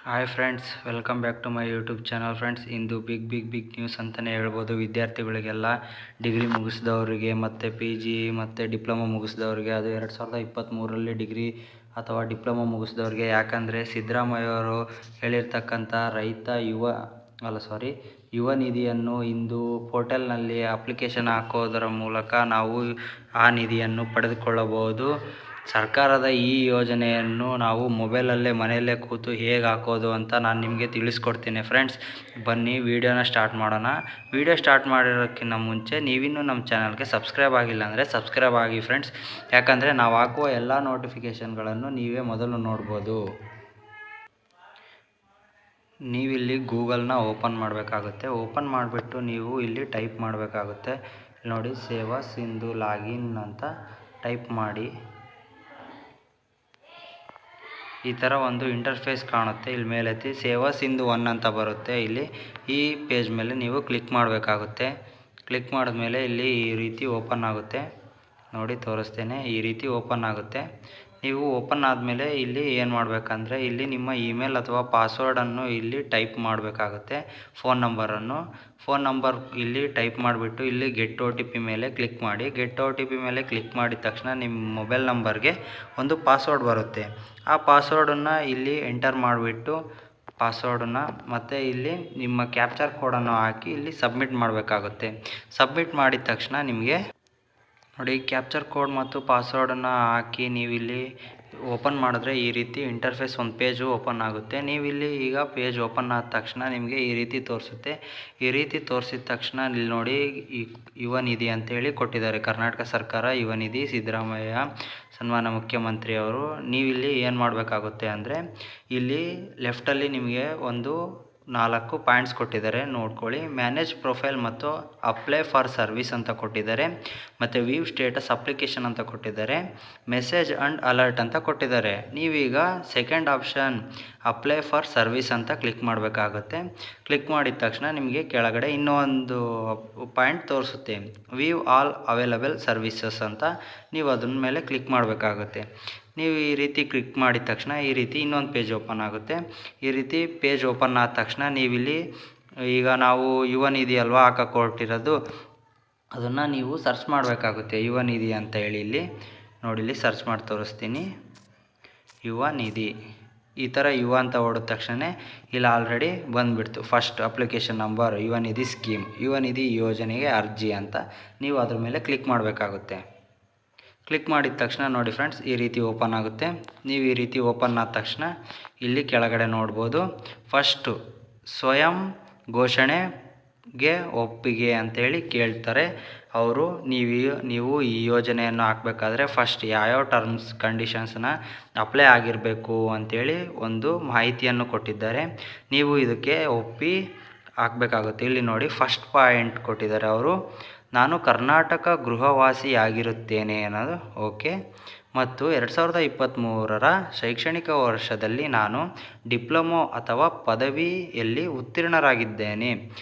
Hi friends, welcome back to my YouTube channel. Friends, ಇಂದು big news ಅಂತಲೇ ಹೇಳ್ಬೋದು. ವಿದ್ಯಾರ್ಥಿಗಳಿಗೆಲ್ಲ degree ಮುಗಿಸಿದವರಿಗೆ ಮತ್ತು PG ಮತ್ತು ಡಿಪ್ಲೊಮೊ ಮುಗಿಸಿದವ್ರಿಗೆ, ಅದು 2023ರಲ್ಲಿ ಡಿಗ್ರಿ ಅಥವಾ ಡಿಪ್ಲೊಮೊ ಮುಗಿಸಿದವ್ರಿಗೆ. ಯಾಕಂದರೆ ಸಿದ್ದರಾಮಯ್ಯವರು ಹೇಳಿರ್ತಕ್ಕಂಥ ಯುವ ನಿಧಿಯನ್ನು ಇಂದು ಪೋರ್ಟಲ್ನಲ್ಲಿ ಅಪ್ಲಿಕೇಶನ್ ಹಾಕೋದರ ಮೂಲಕ ನಾವು ಆ ನಿಧಿಯನ್ನು ಪಡೆದುಕೊಳ್ಳಬಹುದು. ಸರ್ಕಾರದ ಈ ಯೋಜನೆಯನ್ನು ನಾವು ಮೊಬೈಲಲ್ಲೇ ಮನೆಯಲ್ಲೇ ಕೂತು ಹೇಗೆ ಹಾಕೋದು ಅಂತ ನಾನು ನಿಮಗೆ ತಿಳಿಸ್ಕೊಡ್ತೀನಿ. ಫ್ರೆಂಡ್ಸ್, ಬನ್ನಿ ವಿಡಿಯೋನ ಸ್ಟಾರ್ಟ್ ಮಾಡೋಣ. ವಿಡಿಯೋ ಸ್ಟಾರ್ಟ್ ಮಾಡಿರೋಕ್ಕಿಂತ ಮುಂಚೆ ನೀವಿನ್ನೂ ನಮ್ಮ ಚಾನಲ್ಗೆ ಸಬ್ಸ್ಕ್ರೈಬ್ ಆಗಿಲ್ಲ ಅಂದರೆ ಸಬ್ಸ್ಕ್ರೈಬ್ ಆಗಿ ಫ್ರೆಂಡ್ಸ್. ಯಾಕಂದರೆ ನಾವು ಹಾಕುವ ಎಲ್ಲ ನೋಟಿಫಿಕೇಷನ್ಗಳನ್ನು ನೀವೇ ಮೊದಲು ನೋಡ್ಬೋದು. ನೀವಿಲ್ಲಿ ಗೂಗಲ್ನ ಓಪನ್ ಮಾಡಬೇಕಾಗುತ್ತೆ. ಓಪನ್ ಮಾಡಿಬಿಟ್ಟು ನೀವು ಇಲ್ಲಿ ಟೈಪ್ ಮಾಡಬೇಕಾಗುತ್ತೆ. ನೋಡಿ, ಸೇವಾ ಸಿಂಧು ಲಾಗಿನ್ ಅಂತ ಟೈಪ್ ಮಾಡಿ. ಈ ಥರ ಒಂದು ಇಂಟರ್ಫೇಸ್ ಕಾಣುತ್ತೆ. ಇಲ್ಲಿ ಮೇಲೆತ್ತಿ ಸೇವಾ ಸಿಂಧು 1 ಅಂತ ಬರುತ್ತೆ. ಇಲ್ಲಿ ಈ ಪೇಜ್ ಮೇಲೆ ನೀವು ಕ್ಲಿಕ್ ಮಾಡಬೇಕಾಗುತ್ತೆ. ಕ್ಲಿಕ್ ಮಾಡಿದ್ಮೇಲೆ ಇಲ್ಲಿ ಈ ರೀತಿ ಓಪನ್ ಆಗುತ್ತೆ. ನೋಡಿ, ತೋರಿಸ್ತೇನೆ. ಈ ರೀತಿ ಓಪನ್ ಆಗುತ್ತೆ. ನೀವು ಓಪನ್ ಆದಮೇಲೆ ಇಲ್ಲಿ ಏನು ಮಾಡಬೇಕಂದ್ರೆ, ಇಲ್ಲಿ ನಿಮ್ಮ ಇಮೇಲ್ ಅಥವಾ ಪಾಸ್ವರ್ಡನ್ನು ಇಲ್ಲಿ ಟೈಪ್ ಮಾಡಬೇಕಾಗುತ್ತೆ. ಫೋನ್ ನಂಬರ್ ಇಲ್ಲಿ ಟೈಪ್ ಮಾಡಿಬಿಟ್ಟು ಇಲ್ಲಿ ಗೆಟ್ OTP ಮೇಲೆ ಕ್ಲಿಕ್ ಮಾಡಿ. ಗೆಟ್ OTP ಮೇಲೆ ಕ್ಲಿಕ್ ಮಾಡಿದ ತಕ್ಷಣ ನಿಮ್ಮ ಮೊಬೈಲ್ ನಂಬರ್ಗೆ ಒಂದು ಪಾಸ್ವರ್ಡ್ ಬರುತ್ತೆ. ಆ ಪಾಸ್ವರ್ಡನ್ನು ಇಲ್ಲಿ ಎಂಟರ್ ಮಾಡಿಬಿಟ್ಟು ಮತ್ತು ಇಲ್ಲಿ ನಿಮ್ಮ ಕ್ಯಾಪ್ಚರ್ ಕೋಡನ್ನು ಹಾಕಿ ಇಲ್ಲಿ ಸಬ್ಮಿಟ್ ಮಾಡಬೇಕಾಗುತ್ತೆ. ಸಬ್ಮಿಟ್ ಮಾಡಿದ ತಕ್ಷಣ ನಿಮಗೆ ನೋಡಿ, ಕ್ಯಾಪ್ಚರ್ ಕೋಡ್ ಮತ್ತು ಪಾಸ್ವರ್ಡನ್ನು ಹಾಕಿ ನೀವಿಲ್ಲಿ ಓಪನ್ ಮಾಡಿದ್ರೆ ಈ ರೀತಿ ಇಂಟರ್ಫೇಸ್ ಒಂದು ಪೇಜು ಓಪನ್ ಆಗುತ್ತೆ. ನೀವಿಲ್ಲಿ ಈಗ ಪೇಜ್ ಓಪನ್ ಆದ ತಕ್ಷಣ ನಿಮಗೆ ಈ ರೀತಿ ತೋರಿಸುತ್ತೆ. ಈ ರೀತಿ ತೋರಿಸಿದ ತಕ್ಷಣ ಇಲ್ಲಿ ನೋಡಿ, ಈ ಯುವ ನಿಧಿ ಅಂತೇಳಿ ಕೊಟ್ಟಿದ್ದಾರೆ. ಕರ್ನಾಟಕ ಸರ್ಕಾರ ಯುವ ನಿಧಿ, ಸಿದ್ದರಾಮಯ್ಯ ಸನ್ಮಾನ ಮುಖ್ಯಮಂತ್ರಿಯವರು. ನೀವಿಲ್ಲಿ ಏನು ಮಾಡಬೇಕಾಗುತ್ತೆ ಅಂದರೆ, ಇಲ್ಲಿ ಲೆಫ್ಟಲ್ಲಿ ನಿಮಗೆ ಒಂದು 4 ಪಾಯಿಂಟ್ಸ್ ಕೊಟ್ಟಿದ್ದಾರೆ, ನೋಡ್ಕೊಳ್ಳಿ. ಮ್ಯಾನೇಜ್ ಪ್ರೊಫೈಲ್ ಮತ್ತು ಅಪ್ಲೈ ಫಾರ್ ಸರ್ವಿಸ್ ಅಂತ ಕೊಟ್ಟಿದ್ದಾರೆ. ಮತ್ತು ವ್ಯೂ ಸ್ಟೇಟಸ್ ಅಪ್ಲಿಕೇಶನ್ ಅಂತ ಕೊಟ್ಟಿದ್ದಾರೆ. ಮೆಸೇಜ್ ಆ್ಯಂಡ್ ಅಲರ್ಟ್ ಅಂತ ಕೊಟ್ಟಿದ್ದಾರೆ. ನೀವೀಗ second option apply for service ಅಂತ ಕ್ಲಿಕ್ ಮಾಡಬೇಕಾಗುತ್ತೆ. ಕ್ಲಿಕ್ ಮಾಡಿದ ತಕ್ಷಣ ನಿಮಗೆ ಕೆಳಗಡೆ ಇನ್ನೂ ಒಂದು ಪಾಯಿಂಟ್ ತೋರಿಸುತ್ತೆ, ವ್ಯೂ ಆಲ್ ಅವೈಲಬಲ್ ಸರ್ವಿಸಸ್ ಅಂತ. ನೀವು ಅದನ್ನ ಮೇಲೆ ಕ್ಲಿಕ್ ಮಾಡಬೇಕಾಗುತ್ತೆ. ನೀವು ಈ ರೀತಿ ಕ್ಲಿಕ್ ಮಾಡಿದ ತಕ್ಷಣ ಈ ರೀತಿ ಇನ್ನೊಂದು ಪೇಜ್ ಓಪನ್ ಆಗುತ್ತೆ. ಈ ರೀತಿ ಪೇಜ್ ಓಪನ್ ಆದ ತಕ್ಷಣ ನೀವಿಲ್ಲಿ ಈಗ ನಾವು ಯುವ ನಿಧಿ ಅಲ್ವಾ ಹಾಕಕೊಟ್ಟಿರೋದು, ಅದನ್ನು ನೀವು ಸರ್ಚ್ ಮಾಡಬೇಕಾಗುತ್ತೆ. ಯುವ ನಿಧಿ ಅಂತ ಹೇಳಿ ಇಲ್ಲಿ ನೋಡಿ, ಇಲ್ಲಿ ಸರ್ಚ್ ಮಾಡಿ ತೋರಿಸ್ತೀನಿ. ಯುವ ನಿಧಿ ಈ ಥರ ಯುವ ಅಂತ ಹೊಡೆದ ತಕ್ಷಣ ಇಲ್ಲಿ ಆಲ್ರೆಡಿ ಬಂದುಬಿಡ್ತು. ಫಸ್ಟ್ ಅಪ್ಲಿಕೇಶನ್ ನಂಬರ್, ಯುವ ನಿಧಿ ಸ್ಕೀಮ್, ಯುವ ನಿಧಿ ಯೋಜನೆಗೆ ಅರ್ಜಿ ಅಂತ. ನೀವು ಅದ್ರ ಮೇಲೆ ಕ್ಲಿಕ್ ಮಾಡಬೇಕಾಗುತ್ತೆ. ಕ್ಲಿಕ್ ಮಾಡಿದ ತಕ್ಷಣ ನೋಡಿ ಫ್ರೆಂಡ್ಸ್, ಈ ರೀತಿ ಓಪನ್ ಆಗುತ್ತೆ. ನೀವು ಈ ರೀತಿ ಓಪನ್ ಆದ ತಕ್ಷಣ ಇಲ್ಲಿ ಕೆಳಗಡೆ ನೋಡ್ಬೋದು, ಫಸ್ಟು ಸ್ವಯಂ ಘೋಷಣೆಗೆ ಒಪ್ಪಿಗೆ ಅಂತೇಳಿ ಕೇಳ್ತಾರೆ ಅವರು. ನೀವು ಈ ಯೋಜನೆಯನ್ನು ಹಾಕಬೇಕಾದ್ರೆ ಫಸ್ಟ್ ಯಾವ್ಯಾವ ಟರ್ಮ್ಸ್ ಕಂಡೀಷನ್ಸ್ನ ಅಪ್ಲೈ ಆಗಿರಬೇಕು ಅಂಥೇಳಿ ಒಂದು ಮಾಹಿತಿಯನ್ನು ಕೊಟ್ಟಿದ್ದಾರೆ. ನೀವು ಇದಕ್ಕೆ ಒಪ್ಪಿ ಹಾಕಬೇಕಾಗುತ್ತೆ. ಇಲ್ಲಿ ನೋಡಿ, ಫಸ್ಟ್ ಪಾಯಿಂಟ್ ಕೊಟ್ಟಿದ್ದಾರೆ ಅವರು, ನಾನು ಕರ್ನಾಟಕ ಗೃಹವಾಸಿಯಾಗಿರುತ್ತೇನೆ ಅನ್ನೋದು ಓಕೆ. ಮತ್ತು 2023ರ ಶೈಕ್ಷಣಿಕ ವರ್ಷದಲ್ಲಿ ನಾನು ಡಿಪ್ಲೊಮೊ ಅಥವಾ ಪದವಿಯಲ್ಲಿ ಉತ್ತೀರ್ಣರಾಗಿದ್ದೇನೆ.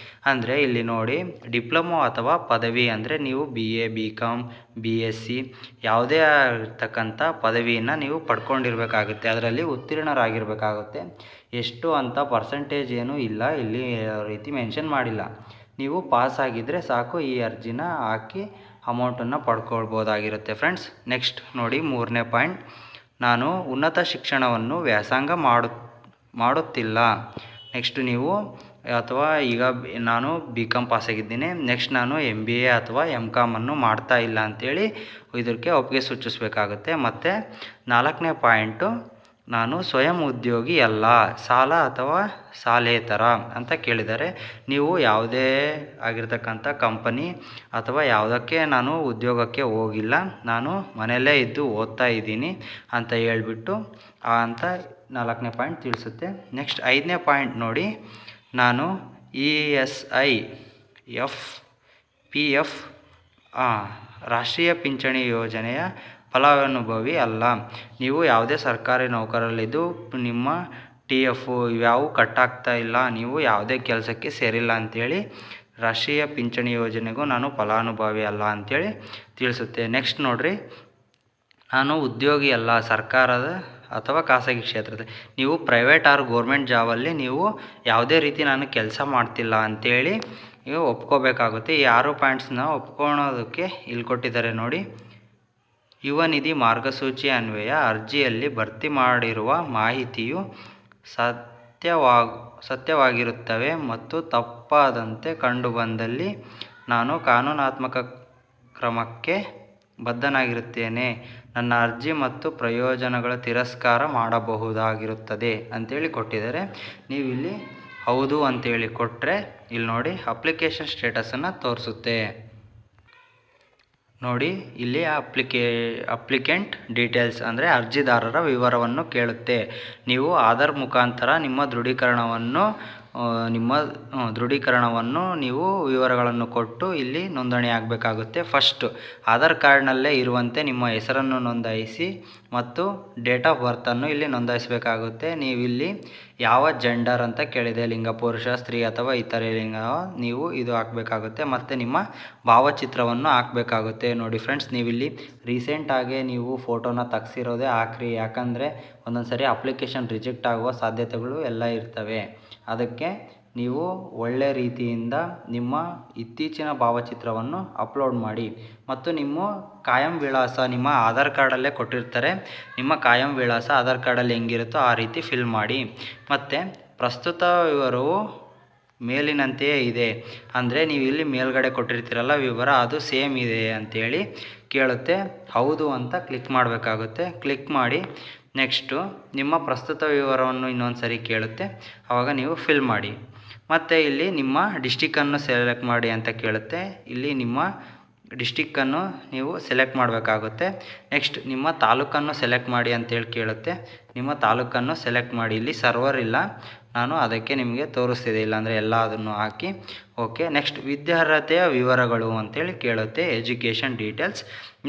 ಅಂದರೆ ಇಲ್ಲಿ ನೋಡಿ, ಡಿಪ್ಲೊಮೊ ಅಥವಾ ಪದವಿ ಅಂದರೆ ನೀವು BA, BCom, BSc ಯಾವುದೇ ಆಗಿರ್ತಕ್ಕಂಥ ಪದವಿಯನ್ನು ನೀವು ಪಡ್ಕೊಂಡಿರಬೇಕಾಗುತ್ತೆ. ಅದರಲ್ಲಿ ಉತ್ತೀರ್ಣರಾಗಿರಬೇಕಾಗುತ್ತೆ. ಎಷ್ಟು ಅಂತ ಪರ್ಸೆಂಟೇಜ್ ಏನೂ ಇಲ್ಲ, ಇಲ್ಲಿ ರೀತಿ ಮೆನ್ಷನ್ ಮಾಡಿಲ್ಲ. ನೀವು ಪಾಸ್ ಆಗಿದ್ದರೆ ಸಾಕು, ಈ ಅರ್ಜಿನ ಹಾಕಿ ಅಮೌಂಟನ್ನು ಪಡ್ಕೊಳ್ಬೋದಾಗಿರುತ್ತೆ ಫ್ರೆಂಡ್ಸ್. ನೆಕ್ಸ್ಟ್ ನೋಡಿ, 3ನೇ ಪಾಯಿಂಟ್, ನಾನು ಉನ್ನತ ಶಿಕ್ಷಣವನ್ನು ವ್ಯಾಸಂಗ ಮಾಡುತ್ತಿಲ್ಲ. ನೆಕ್ಸ್ಟ್ ನೀವು ಅಥವಾ ಈಗ ನಾನು BCom ಪಾಸಾಗಿದ್ದೀನಿ, ನೆಕ್ಸ್ಟ್ ನಾನು MBA ಅಥವಾ MCom ಮಾಡ್ತಾ ಇಲ್ಲ ಅಂಥೇಳಿ ಇದಕ್ಕೆ ಒಪ್ಪಿಗೆ ಸೂಚಿಸಬೇಕಾಗುತ್ತೆ. ಮತ್ತು 4ನೇ ಪಾಯಿಂಟು, ನಾನು ಸ್ವಯಂ ಉದ್ಯೋಗಿ ಅಲ್ಲ, ಸಾಲ ಅಥವಾ ಸಾಲೇತರ ಅಂತ ಕೇಳಿದ್ದಾರೆ. ನೀವು ಯಾವುದೇ ಆಗಿರ್ತಕ್ಕಂಥ ಕಂಪನಿ ಅಥವಾ ಯಾವುದಕ್ಕೆ ನಾನು ಉದ್ಯೋಗಕ್ಕೆ ಹೋಗಿಲ್ಲ, ನಾನು ಮನೆಯಲ್ಲೇ ಇದ್ದು ಓದ್ತಾ ಇದ್ದೀನಿ ಅಂತ ಹೇಳ್ಬಿಟ್ಟು ಅಂತ 4ನೇ ಪಾಯಿಂಟ್ ತಿಳಿಸುತ್ತೆ. ನೆಕ್ಸ್ಟ್ 5ನೇ ಪಾಯಿಂಟ್ ನೋಡಿ, ನಾನು ESI PF ರಾಷ್ಟ್ರೀಯ ಪಿಂಚಣಿ ಯೋಜನೆಯ ಫಲಾನುಭವಿ ಅಲ್ಲ. ನೀವು ಯಾವುದೇ ಸರ್ಕಾರಿ ನೌಕರಲ್ಲಿದ್ದು ನಿಮ್ಮ TF ಇವ್ಯಾವು ಕಟ್ಟಾಗ್ತಾ ಇಲ್ಲ, ನೀವು ಯಾವುದೇ ಕೆಲಸಕ್ಕೆ ಸೇರಿಲ್ಲ ಅಂಥೇಳಿ ರಾಷ್ಟ್ರೀಯ ಪಿಂಚಣಿ ಯೋಜನೆಗೂ ನಾನು ಫಲಾನುಭವಿ ಅಲ್ಲ ಅಂಥೇಳಿ ತಿಳಿಸುತ್ತೆ. ನೆಕ್ಸ್ಟ್ ನೋಡಿರಿ, ನಾನು ಉದ್ಯೋಗಿ ಅಲ್ಲ, ಸರ್ಕಾರದ ಅಥವಾ ಖಾಸಗಿ ಕ್ಷೇತ್ರದಲ್ಲಿ. ನೀವು ಪ್ರೈವೇಟ್ ಆರ್ ಗೋರ್ಮೆಂಟ್ ಜಾಬಲ್ಲಿ ನೀವು ಯಾವುದೇ ರೀತಿ ನಾನು ಕೆಲಸ ಮಾಡ್ತಿಲ್ಲ ಅಂಥೇಳಿ ನೀವು ಒಪ್ಕೋಬೇಕಾಗುತ್ತೆ. ಈ 6 ಪಾಯಿಂಟ್ಸ್ನ ಒಪ್ಕೊಳೋದಕ್ಕೆ ಇಲ್ಲಿ ಕೊಟ್ಟಿದ್ದಾರೆ ನೋಡಿ. ಯುವ ನಿಧಿ ಮಾರ್ಗಸೂಚಿ ಅನ್ವಯ ಅರ್ಜಿಯಲ್ಲಿ ಭರ್ತಿ ಮಾಡಿರುವ ಮಾಹಿತಿಯು ಸತ್ಯವಾಗಿರುತ್ತವೆ ಮತ್ತು ತಪ್ಪಾದಂತೆ ಕಂಡುಬಂದಲ್ಲಿ ನಾನು ಕಾನೂನಾತ್ಮಕ ಕ್ರಮಕ್ಕೆ ಬದ್ಧನಾಗಿರುತ್ತೇನೆ. ನನ್ನ ಅರ್ಜಿ ಮತ್ತು ಪ್ರಯೋಜನಗಳ ತಿರಸ್ಕಾರ ಮಾಡಬಹುದಾಗಿರುತ್ತದೆ ಅಂತೇಳಿ ಕೊಟ್ಟಿದ್ದಾರೆ. ನೀವು ಇಲ್ಲಿ ಹೌದು ಅಂತೇಳಿ ಕೊಟ್ಟರೆ ಇಲ್ಲಿ ನೋಡಿ ಅಪ್ಲಿಕೇಶನ್ ಸ್ಟೇಟಸನ್ನು ತೋರಿಸುತ್ತೆ. ನೋಡಿ ಇಲ್ಲಿ ಅಪ್ಲಿಕೆಂಟ್ ಡೀಟೇಲ್ಸ್ ಅಂದರೆ ಅರ್ಜಿದಾರರ ವಿವರವನ್ನು ಕೇಳುತ್ತೆ. ನೀವು ಆಧಾರ್ ಮುಖಾಂತರ ನಿಮ್ಮ ದೃಢೀಕರಣವನ್ನು ನೀವು ವಿವರಗಳನ್ನು ಕೊಟ್ಟು ಇಲ್ಲಿ ನೋಂದಣಿ ಆಗಬೇಕಾಗುತ್ತೆ. ಫಸ್ಟು ಆಧಾರ್ ಕಾರ್ಡ್ನಲ್ಲೇ ಇರುವಂತೆ ನಿಮ್ಮ ಹೆಸರನ್ನು ನೋಂದಾಯಿಸಿ ಮತ್ತು ಡೇಟ್ ಆಫ್ ಬರ್ತನ್ನು ಇಲ್ಲಿ ನೋಂದಾಯಿಸಬೇಕಾಗುತ್ತೆ. ನೀವಿಲ್ಲಿ ಯಾವ ಜೆಂಡರ್ ಅಂತ ಕೇಳಿದೆ, ಲಿಂಗ ಪುರುಷ, ಸ್ತ್ರೀ ಅಥವಾ ಇತರೆ ಲಿಂಗ, ನೀವು ಇದು ಹಾಕಬೇಕಾಗುತ್ತೆ. ಮತ್ತು ನಿಮ್ಮ ಭಾವಚಿತ್ರವನ್ನು ಹಾಕಬೇಕಾಗುತ್ತೆ. ನೋಡಿ ಫ್ರೆಂಡ್ಸ್, ನೀವಿಲ್ಲಿ ರೀಸೆಂಟಾಗಿ ನೀವು ಫೋಟೋನ ತೆಗ್ಸಿರೋದೇ ಹಾಕ್ರಿ. ಯಾಕಂದರೆ ಒಂದೊಂದು ಸರಿ ಅಪ್ಲಿಕೇಶನ್ ರಿಜೆಕ್ಟ್ ಆಗುವ ಸಾಧ್ಯತೆಗಳು ಎಲ್ಲ ಇರ್ತವೆ. ಅದಕ್ಕೆ ನೀವು ಒಳ್ಳೆ ರೀತಿಯಿಂದ ನಿಮ್ಮ ಇತ್ತೀಚಿನ ಭಾವಚಿತ್ರವನ್ನು ಅಪ್ಲೋಡ್ ಮಾಡಿ ಮತ್ತು ನಿಮ್ಮ ಕಾಯಂ ವಿಳಾಸ ನಿಮ್ಮ ಆಧಾರ್ ಕಾರ್ಡಲ್ಲೇ ಕೊಟ್ಟಿರ್ತಾರೆ. ನಿಮ್ಮ ಕಾಯಂ ವಿಳಾಸ ಆಧಾರ್ ಕಾರ್ಡಲ್ಲಿ ಹೆಂಗಿರುತ್ತೋ ಆ ರೀತಿ ಫಿಲ್ ಮಾಡಿ. ಮತ್ತು ಪ್ರಸ್ತುತ ವಿವರವು ಮೇಲಿನಂತೆಯೇ ಇದೆ ಅಂದರೆ ನೀವು ಇಲ್ಲಿ ಮೇಲ್ಗಡೆ ಕೊಟ್ಟಿರ್ತೀರಲ್ಲ ವಿವರ, ಅದು ಸೇಮ್ ಇದೆ ಅಂಥೇಳಿ ಕೇಳುತ್ತೆ. ಹೌದು ಅಂತ ಕ್ಲಿಕ್ ಮಾಡಬೇಕಾಗುತ್ತೆ. ಕ್ಲಿಕ್ ಮಾಡಿ ನೆಕ್ಸ್ಟು ನಿಮ್ಮ ಪ್ರಸ್ತುತ ವಿವರವನ್ನು ಇನ್ನೊಂದು ಸರಿ ಕೇಳುತ್ತೆ. ಆವಾಗ ನೀವು ಫಿಲ್ ಮಾಡಿ. ಮತ್ತು ಇಲ್ಲಿ ನಿಮ್ಮ ಡಿಸ್ಟಿಕ್ಕನ್ನು ಸೆಲೆಕ್ಟ್ ಮಾಡಿ ಅಂತ ಕೇಳುತ್ತೆ. ಇಲ್ಲಿ ನಿಮ್ಮ ಡಿಸ್ಟಿಕ್ಕನ್ನು ನೀವು ಸೆಲೆಕ್ಟ್ ಮಾಡಬೇಕಾಗುತ್ತೆ. ನೆಕ್ಸ್ಟ್ ನಿಮ್ಮ ತಾಲೂಕನ್ನು ಸೆಲೆಕ್ಟ್ ಮಾಡಿ ಅಂತೇಳಿ ಕೇಳುತ್ತೆ. ನಿಮ್ಮ ತಾಲೂಕನ್ನು ಸೆಲೆಕ್ಟ್ ಮಾಡಿ. ಇಲ್ಲಿ ಸರ್ವರ್ ಇಲ್ಲ, ನಾನು ಅದಕ್ಕೆ ನಿಮಗೆ ತೋರಿಸ್ತಿದೆ. ಇಲ್ಲಾಂದರೆ ಎಲ್ಲ ಅದನ್ನು ಹಾಕಿ ಓಕೆ. ನೆಕ್ಸ್ಟ್ ವಿದ್ಯಾರ್ಹತೆಯ ವಿವರಗಳು ಅಂತೇಳಿ ಕೇಳುತ್ತೆ, ಎಜುಕೇಷನ್ ಡೀಟೇಲ್ಸ್.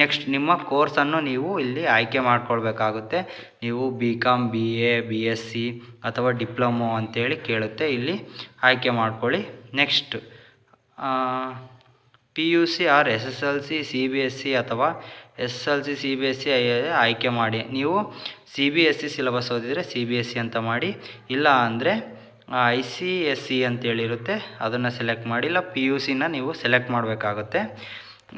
ನೆಕ್ಸ್ಟ್ ನಿಮ್ಮ ಕೋರ್ಸನ್ನು ನೀವು ಇಲ್ಲಿ ಆಯ್ಕೆ ಮಾಡ್ಕೊಳ್ಬೇಕಾಗುತ್ತೆ. ನೀವು BCom, BA, BSc ಅಥವಾ ಡಿಪ್ಲೊಮೊ ಅಂತೇಳಿ ಕೇಳುತ್ತೆ. ಇಲ್ಲಿ ಆಯ್ಕೆ ಮಾಡ್ಕೊಳ್ಳಿ. Next PUC or SSLC, CBSC ಅಥವಾ SSLC, CBSC ಆಯ್ಕೆ ಮಾಡಿ. ನೀವು CBSC ಸಿಲೆಬಸ್ ಓದಿದರೆ CBSC ಅಂತ ಮಾಡಿ. ಇಲ್ಲ ಅಂದರೆ ICSE ಅಂತೇಳಿರುತ್ತೆ, ಅದನ್ನು ಸೆಲೆಕ್ಟ್ ಮಾಡಿ. ಇಲ್ಲ PUCನ ನೀವು ಸೆಲೆಕ್ಟ್ ಮಾಡಬೇಕಾಗುತ್ತೆ.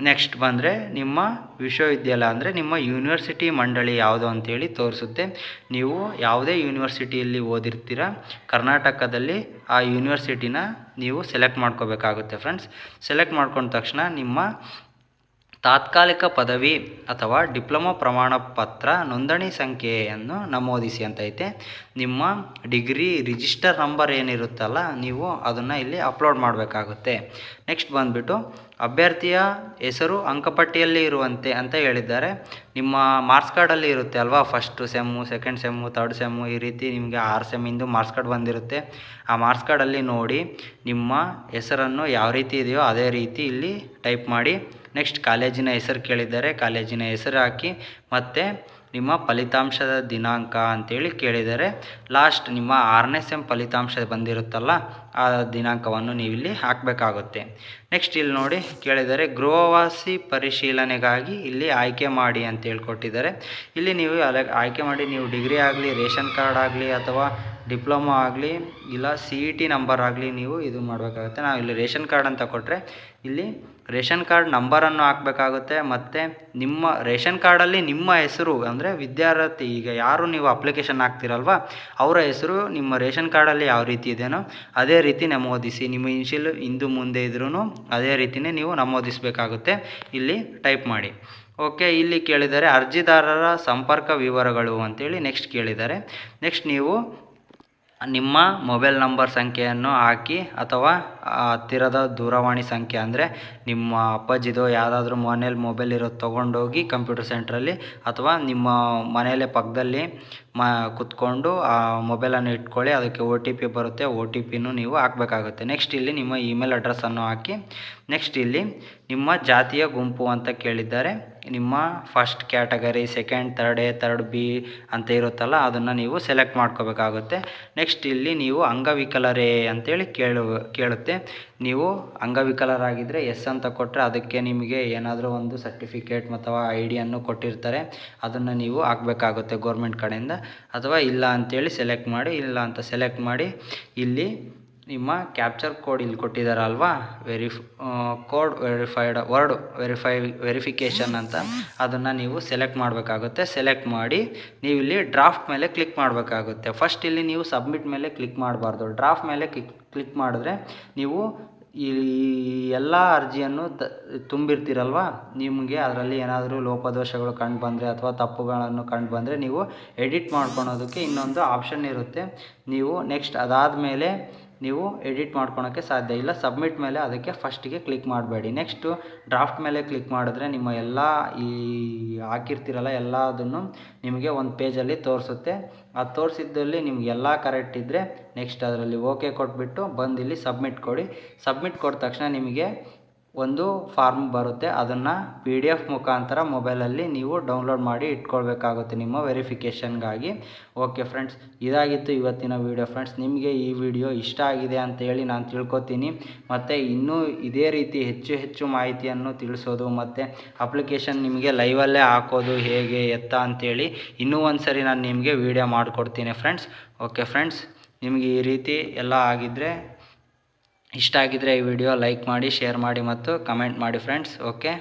ನೆಕ್ಸ್ಟ್ ಬಂದರೆ ನಿಮ್ಮ ವಿಶ್ವವಿದ್ಯಾಲಯ ಅಂದರೆ ನಿಮ್ಮ ಯೂನಿವರ್ಸಿಟಿ ಮಂಡಳಿ ಯಾವುದು ಅಂತೇಳಿ ತೋರಿಸುತ್ತೆ. ನೀವು ಯಾವುದೇ ಯೂನಿವರ್ಸಿಟಿಯಲ್ಲಿ ಓದಿರ್ತೀರ ಕರ್ನಾಟಕದಲ್ಲಿ, ಆ ಯೂನಿವರ್ಸಿಟಿನ ನೀವು ಸೆಲೆಕ್ಟ್ ಮಾಡ್ಕೋಬೇಕಾಗುತ್ತೆ ಫ್ರೆಂಡ್ಸ್. ಸೆಲೆಕ್ಟ್ ಮಾಡ್ಕೊಂಡ ತಕ್ಷಣ ನಿಮ್ಮ ತಾತ್ಕಾಲಿಕ ಪದವಿ ಅಥವಾ ಡಿಪ್ಲೊಮೊ ಪ್ರಮಾಣ ಪತ್ರ ನೋಂದಣಿ ಸಂಖ್ಯೆಯನ್ನು ನಮೂದಿಸಿ ಅಂತೈತೆ. ನಿಮ್ಮ ಡಿಗ್ರಿ ರಿಜಿಸ್ಟರ್ ನಂಬರ್ ಏನಿರುತ್ತಲ್ಲ ನೀವು ಅದನ್ನು ಇಲ್ಲಿ ಅಪ್ಲೋಡ್ ಮಾಡಬೇಕಾಗುತ್ತೆ. ನೆಕ್ಸ್ಟ್ ಬಂದುಬಿಟ್ಟು ಅಭ್ಯರ್ಥಿಯ ಹೆಸರು ಅಂಕಪಟ್ಟಿಯಲ್ಲಿ ಇರುವಂತೆ ಅಂತ ಹೇಳಿದ್ದಾರೆ. ನಿಮ್ಮ ಮಾರ್ಕ್ಸ್ ಕಾರ್ಡಲ್ಲಿ ಇರುತ್ತೆ ಅಲ್ವಾ, first sem, second sem, third sem, ಈ ರೀತಿ ನಿಮಗೆ 6 ಸೆಮ್ಮಿಂದು ಮಾರ್ಕ್ಸ್ ಕಾರ್ಡ್ ಬಂದಿರುತ್ತೆ. ಆ ಮಾರ್ಕ್ಸ್ ಕಾರ್ಡಲ್ಲಿ ನೋಡಿ ನಿಮ್ಮ ಹೆಸರನ್ನು ಯಾವ ರೀತಿ ಇದೆಯೋ ಅದೇ ರೀತಿ ಇಲ್ಲಿ ಟೈಪ್ ಮಾಡಿ. ನೆಕ್ಸ್ಟ್ ಕಾಲೇಜಿನ ಹೆಸರು ಕೇಳಿದ್ದಾರೆ, ಕಾಲೇಜಿನ ಹೆಸರು ಹಾಕಿ. ಮತ್ತು ನಿಮ್ಮ ಫಲಿತಾಂಶದ ದಿನಾಂಕ ಅಂತೇಳಿ ಕೇಳಿದ್ದಾರೆ. ಲಾಸ್ಟ್ ನಿಮ್ಮ 6ನೇ ಸೆಮ್ ಫಲಿತಾಂಶ ಬಂದಿರುತ್ತಲ್ಲ ಆ ದಿನಾಂಕವನ್ನು ನೀವಿಲ್ಲಿ ಹಾಕಬೇಕಾಗುತ್ತೆ. ನೆಕ್ಸ್ಟ್ ಇಲ್ಲಿ ನೋಡಿ ಕೇಳಿದ್ದಾರೆ ಗೃಹವಾಸಿ ಪರಿಶೀಲನೆಗಾಗಿ ಇಲ್ಲಿ ಆಯ್ಕೆ ಮಾಡಿ ಅಂತ ಹೇಳ್ಕೊಟ್ಟಿದ್ದಾರೆ. ಇಲ್ಲಿ ನೀವು ಆಯ್ಕೆ ಮಾಡಿ. ನೀವು ಡಿಗ್ರಿ ಆಗಲಿ, ರೇಷನ್ ಕಾರ್ಡ್ ಆಗಲಿ ಅಥವಾ ಡಿಪ್ಲೊಮೊ ಆಗಲಿ, ಇಲ್ಲ CET ನಂಬರ್ ಆಗಲಿ ನೀವು ಇದು ಮಾಡಬೇಕಾಗುತ್ತೆ. ನಾವು ಇಲ್ಲಿ ರೇಷನ್ ಕಾರ್ಡ್ ಅಂತ ಕೊಟ್ಟರೆ ಇಲ್ಲಿ ರೇಷನ್ ಕಾರ್ಡ್ ನಂಬರನ್ನು ಹಾಕಬೇಕಾಗುತ್ತೆ. ಮತ್ತು ನಿಮ್ಮ ರೇಷನ್ ಕಾರ್ಡಲ್ಲಿ ನಿಮ್ಮ ಹೆಸರು ಅಂದರೆ ವಿದ್ಯಾರ್ಥಿ, ಈಗ ಯಾರು ನೀವು ಅಪ್ಲಿಕೇಶನ್ ಹಾಕ್ತಿರಲ್ವ ಅವರ ಹೆಸರು ನಿಮ್ಮ ರೇಷನ್ ಕಾರ್ಡಲ್ಲಿ ಯಾವ ರೀತಿ ಇದೆಯೋ ಅದೇ ರೀತಿ ನಮೂದಿಸಿ. ನಿಮ್ಮ ಇನಿಷಿಯಲ್ ಹಿಂದೆ ಮುಂದೆ ಇದ್ರೂ ಅದೇ ರೀತಿಯೇ ನೀವು ನಮೂದಿಸಬೇಕಾಗುತ್ತೆ. ಇಲ್ಲಿ ಟೈಪ್ ಮಾಡಿ ಓಕೆ. ಇಲ್ಲಿ ಕೇಳಿದ್ದಾರೆ ಅರ್ಜಿದಾರರ ಸಂಪರ್ಕ ವಿವರಗಳು ಅಂತೇಳಿ ನೆಕ್ಸ್ಟ್ ಕೇಳಿದ್ದಾರೆ. ನೆಕ್ಸ್ಟ್ ನೀವು ನಿಮ್ಮ ಮೊಬೈಲ್ ನಂಬರ್ ಸಂಖ್ಯೆಯನ್ನು ಹಾಕಿ ಅಥವಾ ಹತ್ತಿರದ ದೂರವಾಣಿ ಸಂಖ್ಯೆ ಅಂದರೆ ನಿಮ್ಮ ಅಪ್ಪಾಜಿದೋ ಯಾವುದಾದ್ರೂ ಮನೇಲಿ ಮೊಬೈಲ್ ಇರೋದು ತೊಗೊಂಡೋಗಿ ಕಂಪ್ಯೂಟರ್ ಸೆಂಟ್ರಲ್ಲಿ ಅಥವಾ ನಿಮ್ಮ ಮನೆಯಲ್ಲೇ ಪಕ್ಕದಲ್ಲಿ ಕುತ್ಕೊಂಡು ಆ ಮೊಬೈಲನ್ನು ಇಟ್ಕೊಳ್ಳಿ. ಅದಕ್ಕೆ OTP ಬರುತ್ತೆ, OTPನೂ ನೀವು ಹಾಕಬೇಕಾಗುತ್ತೆ. ನೆಕ್ಸ್ಟ್ ಇಲ್ಲಿ ನಿಮ್ಮ ಇಮೇಲ್ ಅಡ್ರೆಸ್ಸನ್ನು ಹಾಕಿ. ನೆಕ್ಸ್ಟ್ ಇಲ್ಲಿ ನಿಮ್ಮ ಜಾತಿಯ ಗುಂಪು ಅಂತ ಕೇಳಿದ್ದಾರೆ. ನಿಮ್ಮ first category, second, third A, third B ಅಂತ ಇರುತ್ತಲ್ಲ ಅದನ್ನು ನೀವು ಸೆಲೆಕ್ಟ್ ಮಾಡ್ಕೋಬೇಕಾಗುತ್ತೆ. ನೆಕ್ಸ್ಟ್ ಇಲ್ಲಿ ನೀವು ಅಂಗವಿಕಲರೇ ಅಂತೇಳಿ ಕೇಳುತ್ತೆ. ನೀವು ಅಂಗವಿಕಲರಾಗಿದ್ದರೆ ಎಸ್ ಅಂತ ಕೊಟ್ಟರೆ ಅದಕ್ಕೆ ನಿಮಗೆ ಏನಾದರೂ ಒಂದು ಸರ್ಟಿಫಿಕೇಟ್ ಅಥವಾ ID ಕೊಟ್ಟಿರ್ತಾರೆ, ಅದನ್ನು ನೀವು ಹಾಕಬೇಕಾಗುತ್ತೆ ಗೌರ್ಮೆಂಟ್ ಕಡೆಯಿಂದ. ಅಥವಾ ಇಲ್ಲ ಅಂತೇಳಿ ಸೆಲೆಕ್ಟ್ ಮಾಡಿ, ಇಲ್ಲ ಅಂತ ಸೆಲೆಕ್ಟ್ ಮಾಡಿ ಇಲ್ಲಿ ನಿಮ್ಮ ಕ್ಯಾಪ್ಚರ್ ಕೋಡ್ ಇಲ್ಲಿ ಕೊಟ್ಟಿದ್ದಾರಲ್ವಾ, ಕೋಡ್ ವೆರಿಫಿಕೇಷನ್ ಅಂತ, ಅದನ್ನು ನೀವು ಸೆಲೆಕ್ಟ್ ಮಾಡಬೇಕಾಗುತ್ತೆ. ಸೆಲೆಕ್ಟ್ ಮಾಡಿ ನೀವು ಇಲ್ಲಿ ಡ್ರಾಫ್ಟ್ ಮೇಲೆ ಕ್ಲಿಕ್ ಮಾಡಬೇಕಾಗುತ್ತೆ. ಫಸ್ಟ್ ಇಲ್ಲಿ ನೀವು ಸಬ್ಮಿಟ್ ಮೇಲೆ ಕ್ಲಿಕ್ ಮಾಡಬಾರ್ದು, ಡ್ರಾಫ್ಟ್ ಮೇಲೆ ಕ್ಲಿಕ್ ಮಾಡಿದ್ರೆ ನೀವು ಈ ಎಲ್ಲ ಅರ್ಜಿಯನ್ನು ತುಂಬಿರ್ತೀರಲ್ವ, ನಿಮಗೆ ಅದರಲ್ಲಿ ಏನಾದರೂ ಲೋಪದೋಷಗಳು ಕಂಡು ಬಂದರೆ ಅಥವಾ ತಪ್ಪುಗಳನ್ನು ಕಂಡು ಬಂದರೆ ನೀವು ಎಡಿಟ್ ಮಾಡ್ಕೊಳೋದಕ್ಕೆ ಇನ್ನೊಂದು ಆಪ್ಷನ್ ಇರುತ್ತೆ. ನೀವು ನೆಕ್ಸ್ಟ್ ಅದಾದಮೇಲೆ ನೀವು ಎಡಿಟ್ ಮಾಡ್ಕೊಳೋಕ್ಕೆ ಸಾಧ್ಯ ಇಲ್ಲ. ಸಬ್ಮಿಟ್ ಮೇಲೆ ಅದಕ್ಕೆ ಫಸ್ಟಿಗೆ ಕ್ಲಿಕ್ ಮಾಡಬೇಡಿ. ನೆಕ್ಸ್ಟು ಡ್ರಾಫ್ಟ್ ಮೇಲೆ ಕ್ಲಿಕ್ ಮಾಡಿದ್ರೆ ನಿಮ್ಮ ಎಲ್ಲ ಈ ಹಾಕಿರ್ತೀರಲ್ಲ ಎಲ್ಲದನ್ನು ನಿಮಗೆ ಒಂದು ಪೇಜಲ್ಲಿ ತೋರಿಸುತ್ತೆ. ಅದು ತೋರಿಸಿದ್ದಲ್ಲಿ ನಿಮಗೆಲ್ಲ ಕರೆಕ್ಟ್ ಇದ್ದರೆ ನೆಕ್ಸ್ಟ್ ಅದರಲ್ಲಿ ಓಕೆ ಕೊಟ್ಬಿಟ್ಟು ಬಂದು ಇಲ್ಲಿ ಸಬ್ಮಿಟ್ ಕೊಡಿ. ಸಬ್ಮಿಟ್ ಕೊಟ್ಟ ತಕ್ಷಣ ನಿಮಗೆ ಒಂದು ಫಾರ್ಮ್ ಬರುತ್ತೆ, ಅದನ್ನು PDF ಮುಖಾಂತರ ಮೊಬೈಲಲ್ಲಿ ನೀವು ಡೌನ್ಲೋಡ್ ಮಾಡಿ ಇಟ್ಕೊಳ್ಬೇಕಾಗುತ್ತೆ ನಿಮ್ಮ ವೆರಿಫಿಕೇಷನ್ಗಾಗಿ. ಓಕೆ ಫ್ರೆಂಡ್ಸ್, ಇದಾಗಿತ್ತು ಇವತ್ತಿನ ವೀಡಿಯೋ. ಫ್ರೆಂಡ್ಸ್, ನಿಮಗೆ ಈ ವಿಡಿಯೋ ಇಷ್ಟ ಆಗಿದೆ ಅಂತೇಳಿ ನಾನು ತಿಳ್ಕೊತೀನಿ. ಮತ್ತು ಇನ್ನೂ ಇದೇ ರೀತಿ ಹೆಚ್ಚು ಮಾಹಿತಿಯನ್ನು ತಿಳಿಸೋದು ಮತ್ತು ಅಪ್ಲಿಕೇಶನ್ ನಿಮಗೆ ಲೈವಲ್ಲೇ ಹಾಕೋದು ಹೇಗೆ ಎತ್ತ ಅಂತೇಳಿ ಇನ್ನೂ ಒಂದು ಸರಿ ನಾನು ನಿಮಗೆ ವೀಡಿಯೋ ಮಾಡಿಕೊಡ್ತೀನಿ ಫ್ರೆಂಡ್ಸ್. ಓಕೆ ಫ್ರೆಂಡ್ಸ್, ನಿಮಗೆ ಈ ರೀತಿ ಎಲ್ಲ ಇಷ್ಟ ಆಗಿದ್ದರೆ ಈ ವಿಡಿಯೋ ಲೈಕ್ ಮಾಡಿ, ಶೇರ್ ಮಾಡಿ ಮತ್ತು ಕಮೆಂಟ್ ಮಾಡಿ ಫ್ರೆಂಡ್ಸ್. ಓಕೆ.